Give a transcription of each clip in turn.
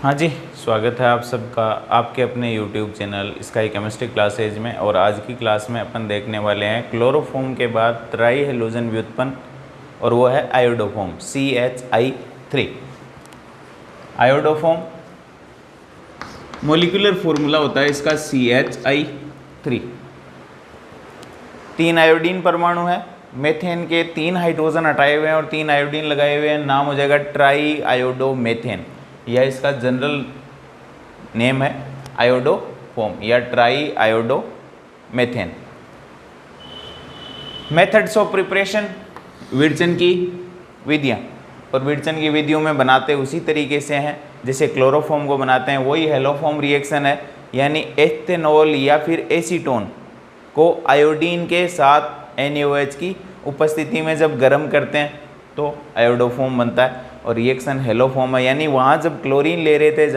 हाँ जी, स्वागत है आप सबका आपके अपने YouTube channel sky chemistry classes में। और आज की क्लास में अपन देखने वाले हैं क्लोरोफॉर्म के बाद ट्राई हेलोजन व्युत्पन्न, और वो है iodoform CHI3। Iodoform molecular formula होता है इसका CHI3। 3 आयोडीन परमाणु है, मेथेन के 3 हाइड्रोजन हटाए हुए हैं और 3 आयोडीन लगाए हुए हैं। नाम हो जाएगा ट्राई आयोडोमेथेन, यह इसका जनरल नेम है आयोडोफॉर्म या ट्राई आयोडोमेथेन। मेथड्स ऑफ प्रिपरेशन, विरचन की विधियाँ, और विरचन की विधियों में बनाते उसी तरीके से हैं जैसे क्लोरोफॉर्म को बनाते हैं। वही हेलोफॉर्म रिएक्शन है, यानी एथेनॉल या फिर एसीटोन को आयोडीन के साथ NaOH की उपस्थिति में जब गर्म करते हैं तो आयोडोफॉर्म बनता है। और रिएक्शन हेलोफॉर्म है, यानी वहाँ जब क्लोरीन ले रहे थे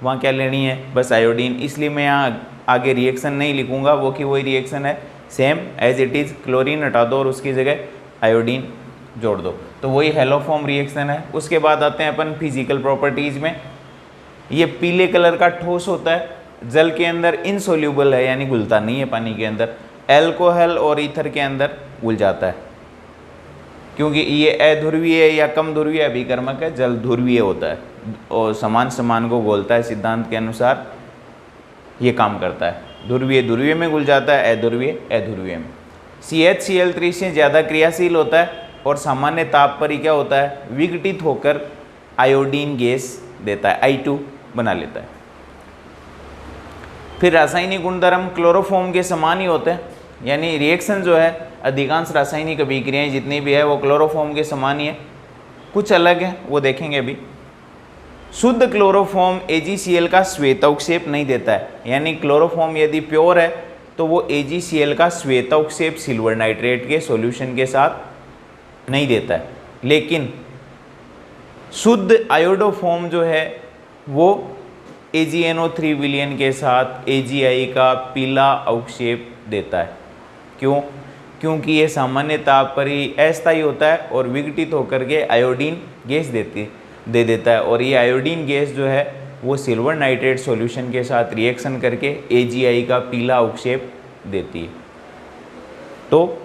वहाँ क्या लेनी है, बस आयोडीन। इसलिए मैं यहाँ आगे रिएक्शन नहीं लिखूँगा, वो कि वही रिएक्शन है, same as it is. Chlorine हटा दो और उसकी जगह आयोडीन जोड़ दो, तो वही हेलोफॉर्म रिएक्शन है। उसके बाद आते हैं अपन फिजिकल प्रॉपर्टीज़ में। ये पीले कलर का ठोस होता है, जल के अंदर इनसोल्यूबल है, यानी घुलता नहीं है पानी के अंदर। एल्कोहल और ईथर के अंदर घुल जाता है, क्योंकि ये अध्रुवीय या कम ध्रुवीय अभिकर्मक है, जल ध्रुवीय होता है और समान समान को घोलता है। सिद्धांत के अनुसार ये काम करता है। ध्रुवीय ध्रुवीय में घुल जाता है, अध्रुवीय अध्रुवीय में। CHCl3 से ज़्यादा क्रियाशील होता है और सामान्य ताप पर ही क्या होता है, विघटित होकर आयोडीन गैस देता है, I2 बना लेता है। फिर रासायनिक गुणधर्म क्लोरोफॉर्म के समान ही होते हैं, यानी रिएक्शन जो है अधिकांश रासायनिक अभिक्रियाएं जितनी भी है वो क्लोरोफॉर्म के समान ही है। कुछ अलग है वो देखेंगे अभी। शुद्ध क्लोरोफॉर्म AgCl का श्वेतौक्षेप नहीं देता है, यानी क्लोरोफॉर्म यदि प्योर है तो वो AgCl का श्वेतौक्षेप सिल्वर नाइट्रेट के सॉल्यूशन के साथ नहीं देता है। लेकिन शुद्ध आयोडोफॉर्म जो है वो AgNO3 विलयन के साथ AgI का पीला अवक्षेप देता है। क्यों? क्योंकि ये सामान्य ताप पर ही अस्थायी होता है और विघटित होकर के आयोडीन गैस दे देता है। और ये आयोडीन गैस जो है वो सिल्वर नाइट्रेट सॉल्यूशन के साथ रिएक्शन करके AgI का पीला अवक्षेप देती है। तो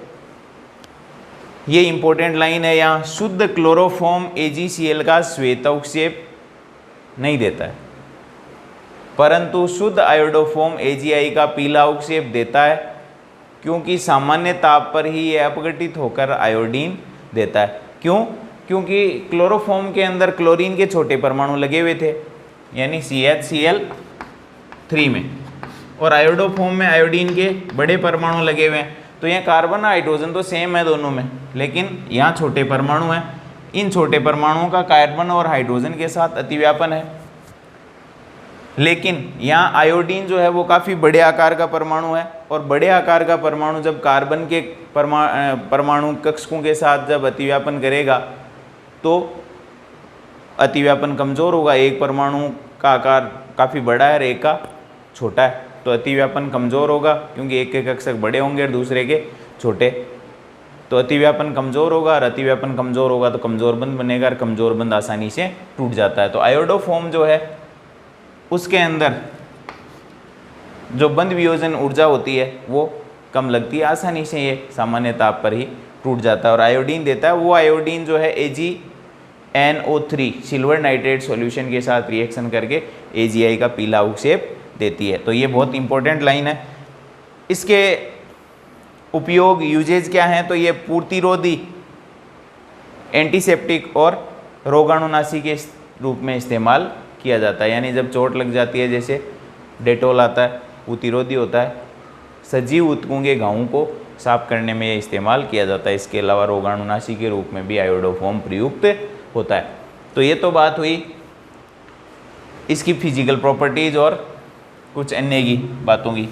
ये इंपॉर्टेंट लाइन है यहाँ, शुद्ध क्लोरोफॉर्म AgCl का श्वेतौक्षेप नहीं देता है, परंतु शुद्ध आयोडोफॉर्म AgI का पीला अवक्षेप देता है, क्योंकि सामान्य ताप पर ही यह अपघटित होकर आयोडीन देता है। क्यों? क्योंकि क्लोरोफॉर्म के अंदर क्लोरीन के छोटे परमाणु लगे हुए थे, यानी CHCl3 में, और आयोडोफॉर्म में आयोडीन के बड़े परमाणु लगे हुए हैं। तो यहाँ कार्बन और हाइड्रोजन तो सेम है दोनों में, लेकिन यहाँ छोटे परमाणु हैं। इन छोटे परमाणुओं का कार्बन और हाइड्रोजन के साथ अतिव्यापन है, लेकिन यहाँ आयोडीन जो है वो काफ़ी बड़े आकार का परमाणु है। और बड़े आकार का परमाणु जब कार्बन के परमाणु कक्षकों के साथ जब अतिव्यापन करेगा तो अतिव्यापन कमज़ोर होगा। एक परमाणु का आकार काफ़ी बड़ा है और एक का छोटा है, तो अतिव्यापन कमज़ोर होगा, क्योंकि एक के कक्षक बड़े होंगे और दूसरे के छोटे। तो अतिव्यापन कमज़ोर होगा, और अतिव्यापन कमज़ोर होगा तो कमज़ोर बंध बनेगा, और कमज़ोर बंध आसानी से टूट जाता है। तो आयोडोफॉर्म जो है उसके अंदर जो बंध वियोजन ऊर्जा होती है वो कम लगती है, आसानी से ये सामान्य ताप पर ही टूट जाता है। और आयोडीन देता है, वो आयोडीन जो है AgNO3 सिल्वर नाइट्रेट सॉल्यूशन के साथ रिएक्शन करके AgI का पीला अवक्षेप देती है। तो ये बहुत इंपॉर्टेंट लाइन है। इसके उपयोग यूजेज क्या हैं, तो ये पूर्तिरोधी, एंटीसेप्टिक और रोगाणुनाशी के रूप में इस्तेमाल किया जाता है। यानी जब चोट लग जाती है, जैसे डेटोल आता है, प्रतिरोधी होता है। सजीव ऊतकों के घावों को साफ करने में ये इस्तेमाल किया जाता है। इसके अलावा रोगाणुनाशी के रूप में भी आयोडोफॉर्म प्रयुक्त होता है। तो ये तो बात हुई इसकी फिजिकल प्रॉपर्टीज़ और कुछ अन्य की बातों की।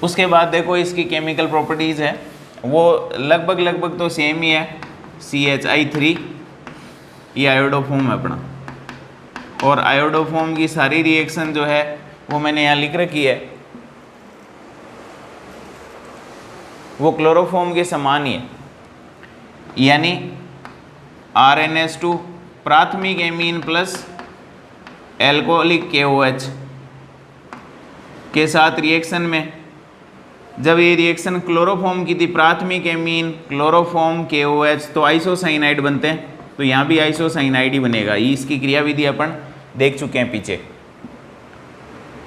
उसके बाद देखो इसकी केमिकल प्रॉपर्टीज़ है, वो लगभग तो सेम ही है। CHI3 ये आयोडोफॉर्म है अपना, और आयोडोफॉर्म की सारी रिएक्शन जो है वो मैंने यहाँ लिख रखी है, वो क्लोरोफॉर्म के समान ही है। यानी RNS2 प्राथमिक एमीन प्लस एल्कोहलिक KOH के साथ रिएक्शन में, जब ये रिएक्शन क्लोरोफॉर्म की थी, प्राथमिक एमीन क्लोरोफॉर्म KOH, तो आइसोसाइनाइड बनते हैं। तो यहाँ भी आइसोसाइनाइड ही बनेगा। इसकी क्रियाविधि अपन देख चुके हैं पीछे,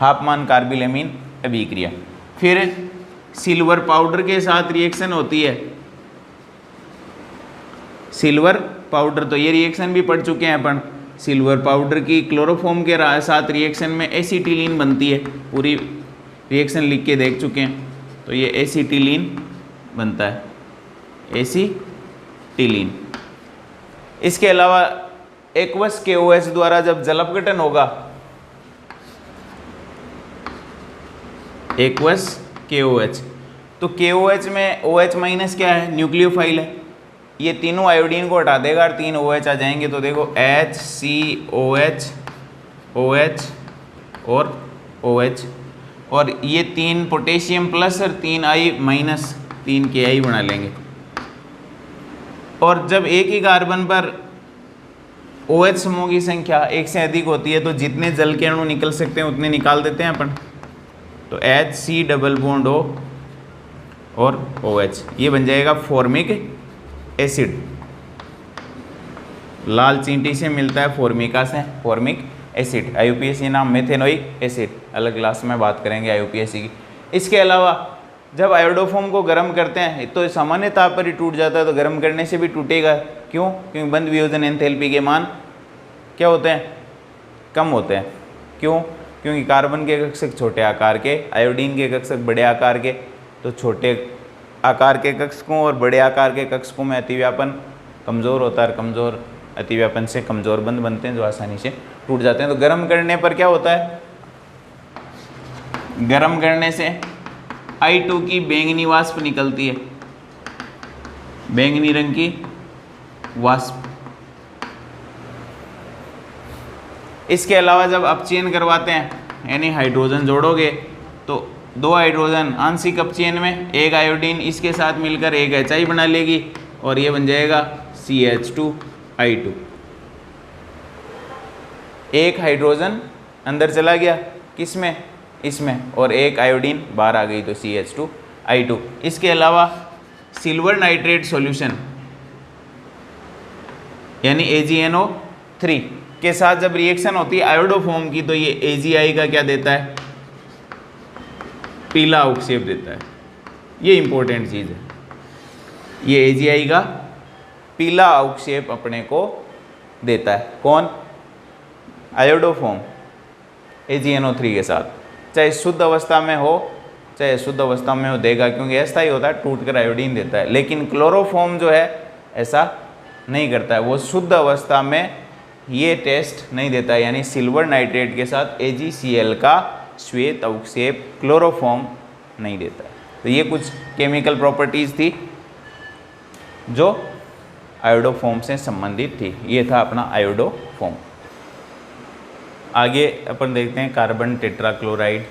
हाफमान कार्बिलेमीन अभिक्रिया। फिर सिल्वर पाउडर के साथ रिएक्शन होती है, सिल्वर पाउडर, तो ये रिएक्शन भी पढ़ चुके हैं अपन। सिल्वर पाउडर की क्लोरोफॉर्म के साथ रिएक्शन में एसिटिलीन बनती है, पूरी रिएक्शन लिख के देख चुके हैं। तो ये एसिटिलीन बनता है, एसिटिलीन। इसके अलावा एक्वस KOH द्वारा जब जल अपघटन होगा, एक्वस KOH, तो KOH में OH माइनस क्या है, न्यूक्लियोफाइल है। ये तीनों आयोडीन को हटा देगा और 3 OH आ जाएंगे। तो देखो HCOH, OH और OH, और ये 3 पोटेशियम प्लस और 3 I माइनस, 3 KI बना लेंगे। और जब एक ही कार्बन पर OH समूह की संख्या एक से अधिक होती है, तो जितने जल के अणु निकल सकते हैं उतने निकाल देते हैं अपन। तो HC डबल बॉन्ड O और OH, ये बन जाएगा फॉर्मिक एसिड। लाल चींटी से मिलता है फॉर्मिका से, फॉर्मिक एसिड। IUPAC नाम मेथेनोइक एसिड, अलग क्लास में बात करेंगे IUPAC की। इसके अलावा जब आयोडोफॉर्म को गर्म करते हैं तो सामान्य ताप पर ही टूट जाता है, तो गर्म करने से भी टूटेगा। क्यों? क्योंकि बंद वियोजन एंथैल्पी के मान क्या होते हैं, कम होते हैं। क्यों? क्योंकि कार्बन के कक्षक छोटे आकार के, आयोडीन के कक्षक बड़े आकार के, तो छोटे आकार के कक्षकों और बड़े आकार के कक्षकों में अतिव्यापन कमज़ोर होता है, कमज़ोर अतिव्यापन से कमज़ोर बंध बनते हैं जो आसानी से टूट जाते हैं। तो गर्म करने पर क्या होता है, गर्म करने से I2 की बैंगनी वाष्प निकलती है, बैंगनी रंग की वाष्प। इसके अलावा जब अपचयन करवाते हैं, यानी हाइड्रोजन जोड़ोगे, तो 2 हाइड्रोजन आंशिक अपचयन में, एक आयोडीन इसके साथ मिलकर एक HI बना लेगी और ये बन जाएगा CH2I2। एक हाइड्रोजन अंदर चला गया, किसमें, इसमें, और एक आयोडीन बाहर आ गई, तो CH2I2। इसके अलावा सिल्वर नाइट्रेट सॉल्यूशन यानी AgNO3 के साथ जब रिएक्शन होती है आयोडोफॉर्म की, तो ये AgI का क्या देता है, पीला अवक्षेप देता है। ये इंपॉर्टेंट चीज़ है, ये AgI का पीला अवक्षेप अपने को देता है। कौन? आयोडोफॉर्म AgNO3 के साथ, चाहे शुद्ध अवस्था में हो चाहे अशुद्ध अवस्था में हो देगा, क्योंकि अस्थायी होता है, टूट कर आयोडीन देता है। लेकिन क्लोरोफॉर्म जो है ऐसा नहीं करता है, वो शुद्ध अवस्था में ये टेस्ट नहीं देता है, यानी सिल्वर नाइट्रेट के साथ AgCl का श्वेत अवक्षेप क्लोरोफॉर्म नहीं देता है। तो ये कुछ केमिकल प्रॉपर्टीज़ थी जो आयोडोफॉर्म से संबंधित थी। ये था अपना आयोडोफॉर्म। आगे अपन देखते हैं कार्बन टेट्राक्लोराइड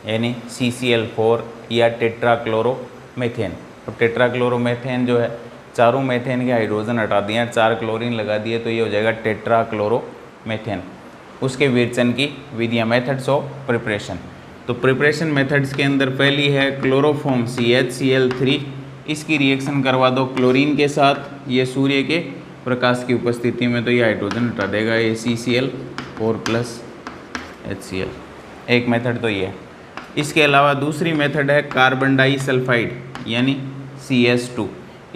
यानी CCl4 या टेट्राक्लोरोमेथेन। अब टेट्राक्लोरोमेथेन जो है, चारों मेथेन के हाइड्रोजन हटा दिए, 4 क्लोरीन लगा दिए, तो ये हो जाएगा टेट्राक्लोरोमेथेन। उसके विरचन की विधियाँ, मेथड्स ऑफ प्रिपरेशन। तो प्रिपरेशन मेथड्स के अंदर पहली है क्लोरोफॉर्म CHCl3, इसकी रिएक्शन करवा दो क्लोरीन के साथ, ये सूर्य के प्रकाश की उपस्थिति में, तो ये हाइड्रोजन हटा देगा, ये CCl4 + HCl। एक मेथड तो ये है। इसके अलावा दूसरी मेथड है कार्बन डाइसल्फाइड यानी CS2,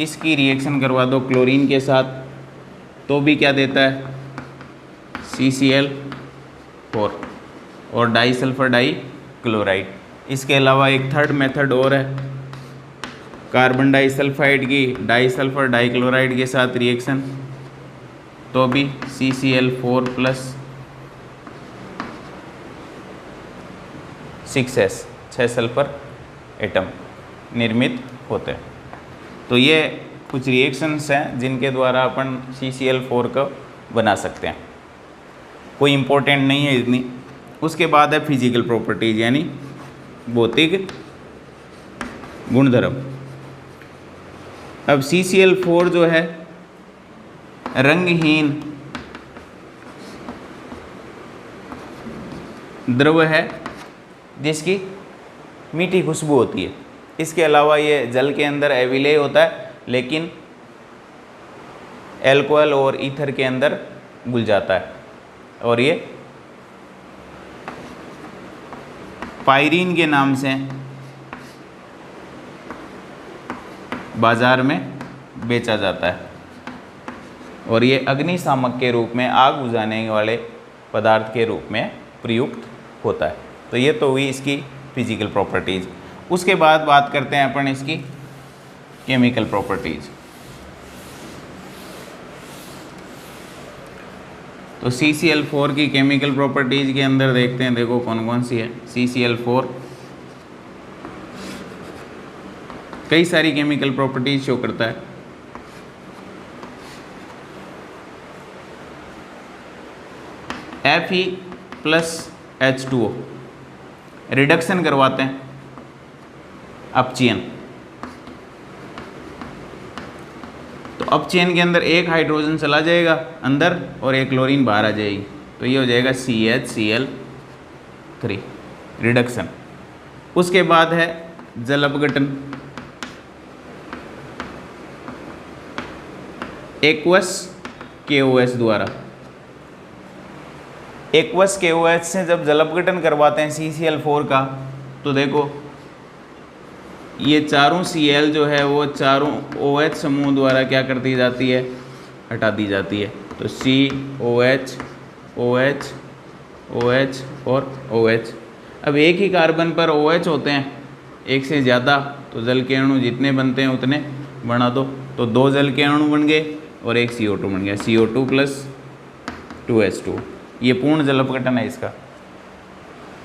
इसकी रिएक्शन करवा दो क्लोरीन के साथ, तो भी क्या देता है, CCl4 और डाइसल्फर डाइक्लोराइड। इसके अलावा एक थर्ड मेथड और है, कार्बन डाइसल्फाइड की डाइसल्फर डाइक्लोराइड के साथ रिएक्शन, तो भी CCl4 + 6s 6 सल्फर एटम निर्मित होते हैं। तो ये कुछ रिएक्शंस हैं जिनके द्वारा अपन CCl4 को बना सकते हैं, कोई इम्पोर्टेंट नहीं है इतनी। उसके बाद है फिजिकल प्रॉपर्टीज यानी भौतिक गुणधर्म। अब CCl4 जो है रंगहीन द्रव है जिसकी मीठी खुशबू होती है। इसके अलावा ये जल के अंदर अविलेय होता है, लेकिन एल्कोहल और ईथर के अंदर घुल जाता है, और ये पायरीन के नाम से बाजार में बेचा जाता है, और ये अग्निशामक के रूप में, आग बुझाने वाले पदार्थ के रूप में प्रयुक्त होता है। तो ये तो हुई इसकी फिजिकल प्रॉपर्टीज़। उसके बाद बात करते हैं अपन इसकी केमिकल प्रॉपर्टीज़। तो CCl4 की केमिकल प्रॉपर्टीज़ के अंदर देखते हैं, देखो कौन कौन सी है। CCl4 कई सारी केमिकल प्रॉपर्टीज शो करता है। Fe+H2O रिडक्शन करवाते हैं, अपचयन। तो अपचयन के अंदर एक हाइड्रोजन चला जाएगा अंदर और एक क्लोरीन बाहर आ जाएगी, तो ये हो जाएगा CHCl3 रिडक्शन। उसके बाद है जल अपघटन, एक्वस KOH द्वारा। एक्वस KOH से जब जल अपघटन करवाते हैं CCl4 का, तो देखो ये चारों Cl जो है वो चारों OH समूह द्वारा क्या कर दी जाती है, हटा दी जाती है। तो COH OH OH और OH। अब एक ही कार्बन पर OH होते हैं, एक से ज़्यादा, तो जल के अणु जितने बनते हैं उतने बना दो। तो 2 जल के अणु बन गए और एक CO2 बन गया, CO2+2H2। ये पूर्ण जल अपघटन है इसका।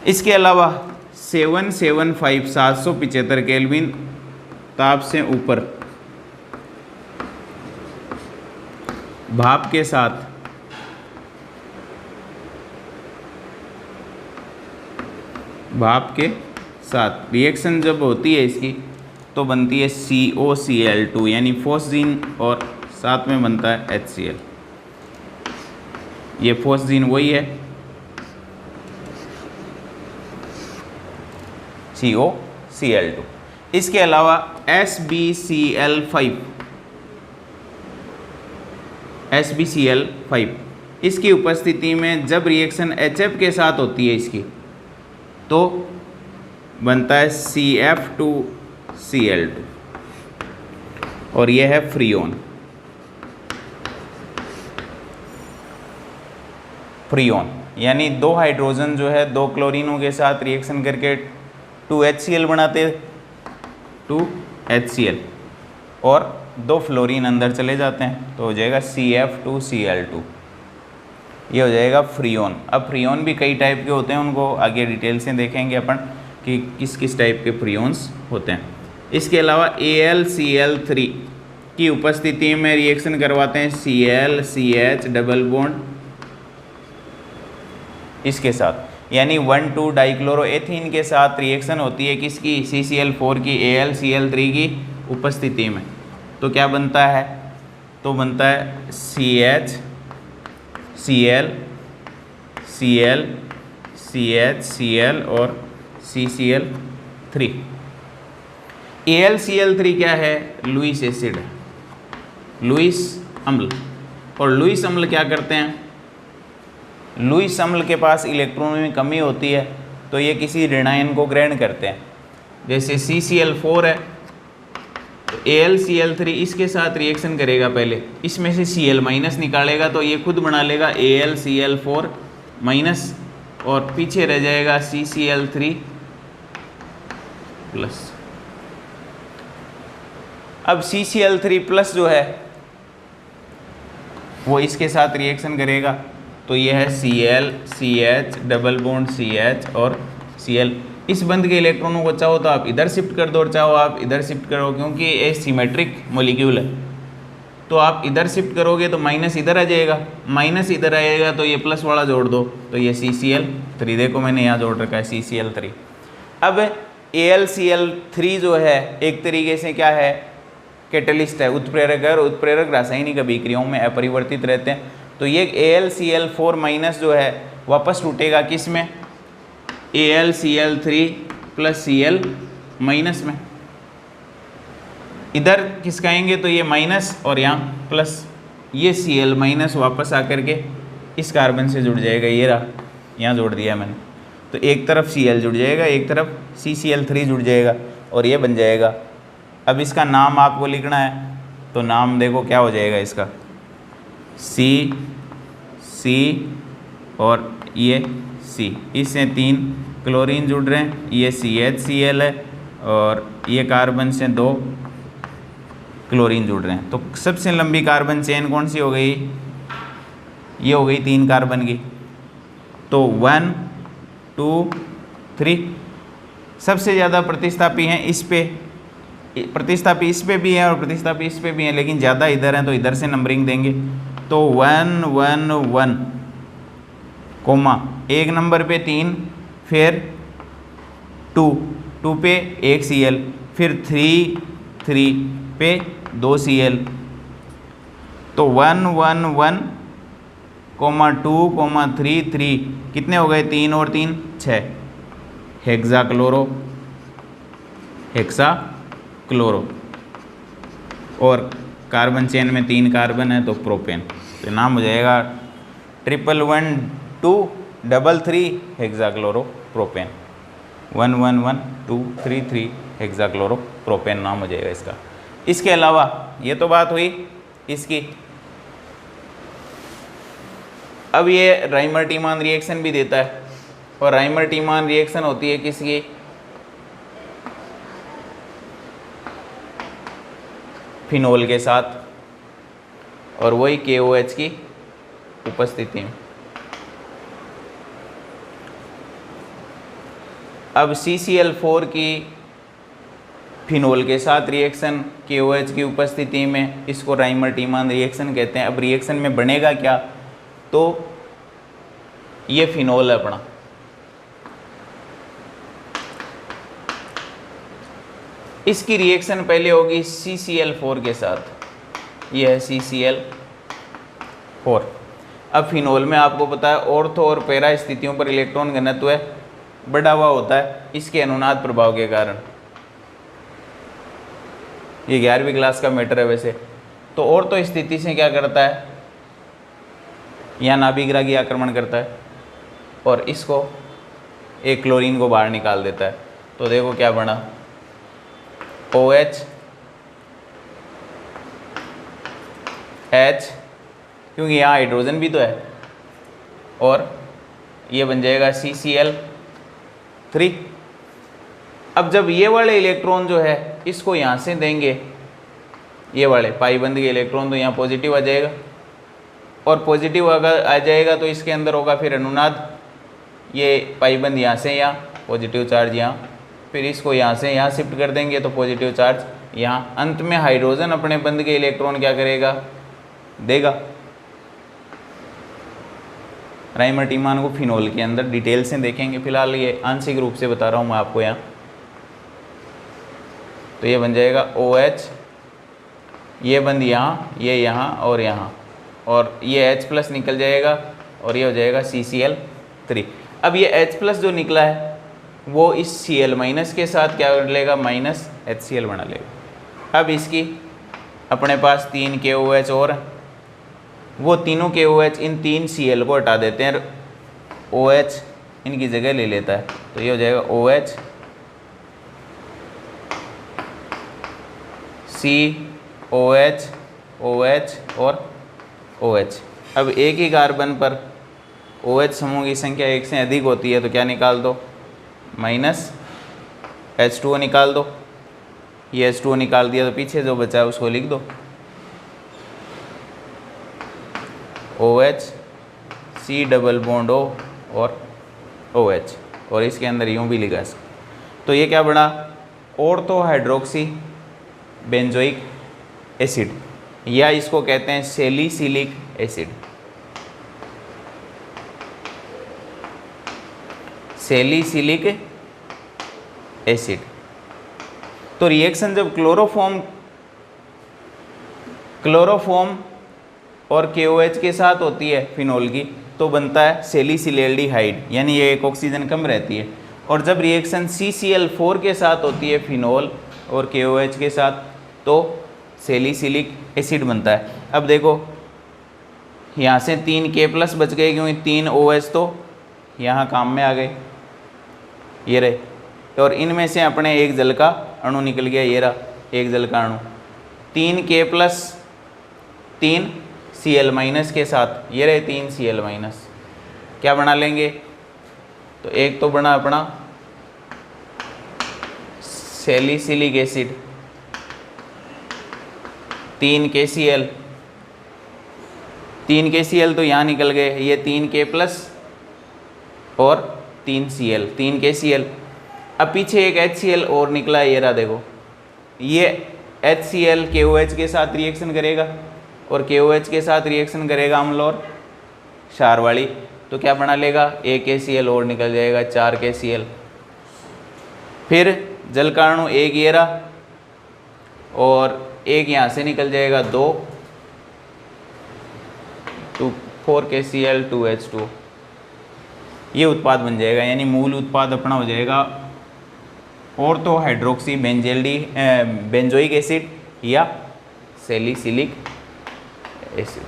इसके अलावा 775 केल्विन ताप से ऊपर भाप के साथ रिएक्शन जब होती है इसकी, तो बनती है COCl2 यानी फोस्जीन, और साथ में बनता है HCl। ये फोस्जीन वही है COCl2। इसके अलावा SbCl5 इसकी उपस्थिति में जब रिएक्शन HF के साथ होती है इसकी, तो बनता है CF2Cl2, और यह है फ्रीऑन। यानी 2 हाइड्रोजन जो है 2 क्लोरीनों के साथ रिएक्शन करके 2HCl बनाते, 2HCl, और 2 फ्लोरीन अंदर चले जाते हैं, तो हो जाएगा CF2Cl2। ये हो जाएगा फ्रीऑन। अब फ्रीऑन भी कई टाइप के होते हैं, उनको आगे डिटेल से देखेंगे अपन कि किस किस टाइप के फ्रीऑन्स होते हैं। इसके अलावा AlCl3 की उपस्थिति में रिएक्शन करवाते हैं Cl-CH डबल बॉन्ड इसके साथ, यानी 1,2 डाइक्लोरोएथीन के साथ रिएक्शन होती है किसकी, CCl4 की AlCl3 की उपस्थिति में। तो क्या बनता है, तो बनता है CH Cl Cl CH Cl और CCl3। AlCl3 क्या है, लुईस एसिड है, लुईस अम्ल। और लुईस अम्ल क्या करते हैं, लुईस अम्ल के पास इलेक्ट्रॉनों में कमी होती है, तो ये किसी ऋणायन को ग्रहण करते हैं। जैसे CCl4 है, तो AlCl3 इसके साथ रिएक्शन करेगा, पहले इसमें से Cl माइनस निकालेगा, तो ये खुद बना लेगा AlCl4 माइनस, और पीछे रह जाएगा CCl3 प्लस। अब CCl3 प्लस जो है वो इसके साथ रिएक्शन करेगा, तो ये है Cl CH double bond CH और Cl। इस बंद के इलेक्ट्रॉनों को चाहो तो आप इधर शिफ्ट कर दो और चाहो आप इधर शिफ्ट करो, क्योंकि ये सिमेट्रिक मॉलिक्यूल है, तो आप इधर शिफ्ट करोगे तो माइनस इधर आ जाएगा, माइनस इधर आएगा तो ये प्लस वाला जोड़ दो, तो ये CCl3, देखो मैंने यहाँ जोड़ रखा है CCl3। अब AlCl3 जो है एक तरीके से क्या है, कैटलिस्ट है, उत्प्रेरक है, और उत्प्रेरक रासायनिक अभिक्रियाओं में अपरिवर्तित रहते हैं। तो ये AlCl4 माइनस जो है वापस टूटेगा किस में, AlCl3 प्लस Cl माइनस में, इधर किसका आएंगे तो ये माइनस और यहाँ प्लस, ये Cl माइनस वापस आकर के इस कार्बन से जुड़ जाएगा, ये रहा, यहाँ जोड़ दिया मैंने। तो एक तरफ Cl जुड़ जाएगा, एक तरफ CCl3 जुड़ जाएगा और ये बन जाएगा। अब इसका नाम आपको लिखना है, तो नाम देखो क्या हो जाएगा इसका, C और ये C, इससे 3 क्लोरीन जुड़ रहे हैं, ये CHCl है और ये कार्बन से 2 क्लोरीन जुड़ रहे हैं। तो सबसे लंबी कार्बन चेन कौन सी हो गई, ये हो गई 3 कार्बन की। तो 1 2 3 सबसे ज़्यादा प्रतिस्थापी हैं इस पे, प्रतिस्थापी इस पे भी है और प्रतिस्थापी इस पे भी है, लेकिन ज़्यादा इधर हैं तो इधर से नंबरिंग देंगे। तो 1 1 1 कोमा 1 नंबर पे 3, फिर 2 पे 1 Cl, फिर 3 पे 2 Cl। तो 1 1 1 कोमा 2 कोमा 3 कितने हो गए, 3 और 3 6, हेक्साक्लोरो और कार्बन चेन में 3 कार्बन है तो प्रोपेन। तो नाम हो जाएगा 1112333 हेक्साक्लोरो प्रोपेन, 111233 हेक्साक्लोरो प्रोपेन नाम हो जाएगा इसका। इसके अलावा ये तो बात हुई इसकी। अब ये राइमर-टीमान रिएक्शन भी देता है, और राइमर-टीमान रिएक्शन होती है किसकी, फिनोल के साथ, और वही KOH की उपस्थिति में। अब CCl4 की फिनोल के साथ रिएक्शन KOH की उपस्थिति में, इसको राइमर-टीमान रिएक्शन कहते हैं। अब रिएक्शन में बनेगा क्या, तो ये फिनोल है अपना, इसकी रिएक्शन पहले होगी CCl4 के साथ, ये है CCl4। अब फिनोल में आपको पता है ऑर्थो और पैरा स्थितियों पर इलेक्ट्रॉन घनत्व बढ़ा हुआ होता है इसके अनुनाद प्रभाव के कारण। ये 11वीं क्लास का मैटर है वैसे। तो ऑर्थो स्थिति से क्या करता है, यहाँ नाभिग्राही आक्रमण करता है और इसको एक क्लोरीन को बाहर निकाल देता है। तो देखो क्या बना, OH H, क्योंकि यहाँ हाइड्रोजन भी तो है, और ये बन जाएगा CCl3। अब जब ये वाले इलेक्ट्रॉन जो है इसको यहाँ से देंगे, ये वाले पाईबंद के इलेक्ट्रॉन, तो यहाँ पॉजिटिव आ जाएगा, और पॉजिटिव अगर आ जाएगा तो इसके अंदर होगा फिर अनुनाद, ये पाईबंद यहाँ से यहाँ, पॉजिटिव चार्ज यहाँ, फिर इसको यहाँ से यहाँ शिफ्ट कर देंगे तो पॉजिटिव चार्ज यहाँ। अंत में हाइड्रोजन अपने बंद के इलेक्ट्रॉन क्या करेगा, देगा। राइमर-टीमान को फिनोल के अंदर डिटेल से देखेंगे, फिलहाल ये आंशिक रूप से बता रहा हूँ मैं आपको यहाँ। तो ये बन जाएगा OH, ये बंद यहाँ, ये यहाँ और यहाँ, और ये H+ निकल जाएगा और ये हो जाएगा CCl3। अब ये H+ जो निकला है वो इस Cl- के साथ क्या कर लेगा, -HCl बना लेगा। अब इसकी अपने पास 3 KOH और, वो तीनों KOH इन 3 Cl को हटा देते हैं, OH इनकी जगह ले लेता है। तो ये हो जाएगा OH COH OH और OH। अब एक ही कार्बन पर OH समूह की संख्या 1 से अधिक होती है तो क्या निकाल दो, -H2O निकाल दो। ये H2O निकाल दिया तो पीछे जो बचा है उसको लिख दो, OH C double bond O और OH, और इसके अंदर यूँ भी लिखा है। तो ये क्या बना, ऑर्थो हाइड्रोक्सी बेंजोइक एसिड, या इसको कहते हैं सैलिसिलिक एसिड। Salicylic acid. तो रिएक्शन जब क्लोरोफॉर्म और KOH के साथ होती है फिनोल की, तो बनता है सैलिसिलएल्डिहाइड, यानी ये एक ऑक्सीजन कम रहती है। और जब रिएक्शन CCl4 के साथ होती है फिनोल और KOH के साथ तो सैलिसिलिक एसिड बनता है। अब देखो यहाँ से 3K+ बच गए क्योंकि 3 OH तो यहाँ काम में आ गए, ये रहे। और इनमें से अपने एक जल का अणु निकल गया, ये रहा एक जल का अणु। 3K+ 3Cl- के साथ ये रहे 3Cl-, क्या बना लेंगे? तो एक तो बना अपना सैलिसिलिक एसिड 3KCl, 3KCl तो यहाँ निकल गए, ये 3K+ और 3Cl, 3KCl। अब पीछे एक HCl और निकला, ये रहा देखो, ये HCl KOH के साथ रिएक्शन करेगा और KOH के साथ रिएक्शन करेगा अम्ल और क्षार वाली, तो क्या बना लेगा? एक KCl और निकल जाएगा, 4KCl। फिर जल का अणु एक ये रहा और एक यहाँ से निकल जाएगा 2 4KCl 2H2, ये उत्पाद बन जाएगा। यानी मूल उत्पाद अपना हो जाएगा ऑर्थो हाइड्रोक्सी बेंजोइक एसिड या सैलिसिलिक एसिड,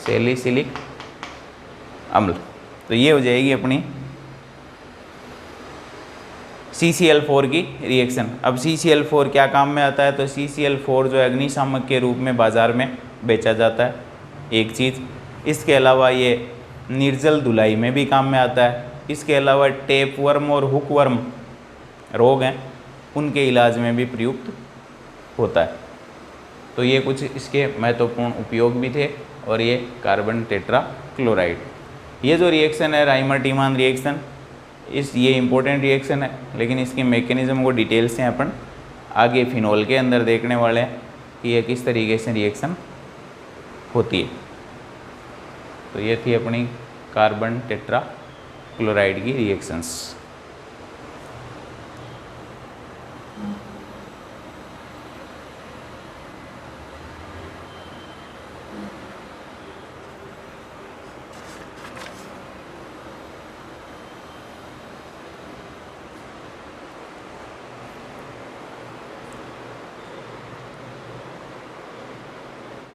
सैलिसिलिक अम्ल। तो ये हो जाएगी अपनी CCl4 की रिएक्शन। अब CCl4 क्या काम में आता है? तो CCl4 जो अग्निशामक के रूप में बाज़ार में बेचा जाता है, एक चीज़। इसके अलावा ये निर्जल धुलाई में भी काम में आता है। इसके अलावा टेपवर्म और हुकवर्म रोग हैं, उनके इलाज में भी प्रयुक्त होता है। तो ये कुछ इसके महत्वपूर्ण उपयोग भी थे। और ये कार्बन टेट्राक्लोराइड, ये जो रिएक्शन है राइमर-टीमान रिएक्शन, ये इम्पोर्टेंट रिएक्शन है, लेकिन इसके मैकेनिज्म को डिटेल से अपन आगे फिनोल के अंदर देखने वाले हैं कि ये किस तरीके से रिएक्शन होती है। तो ये थी अपनी कार्बन टेट्राक्लोराइड की रिएक्शंस।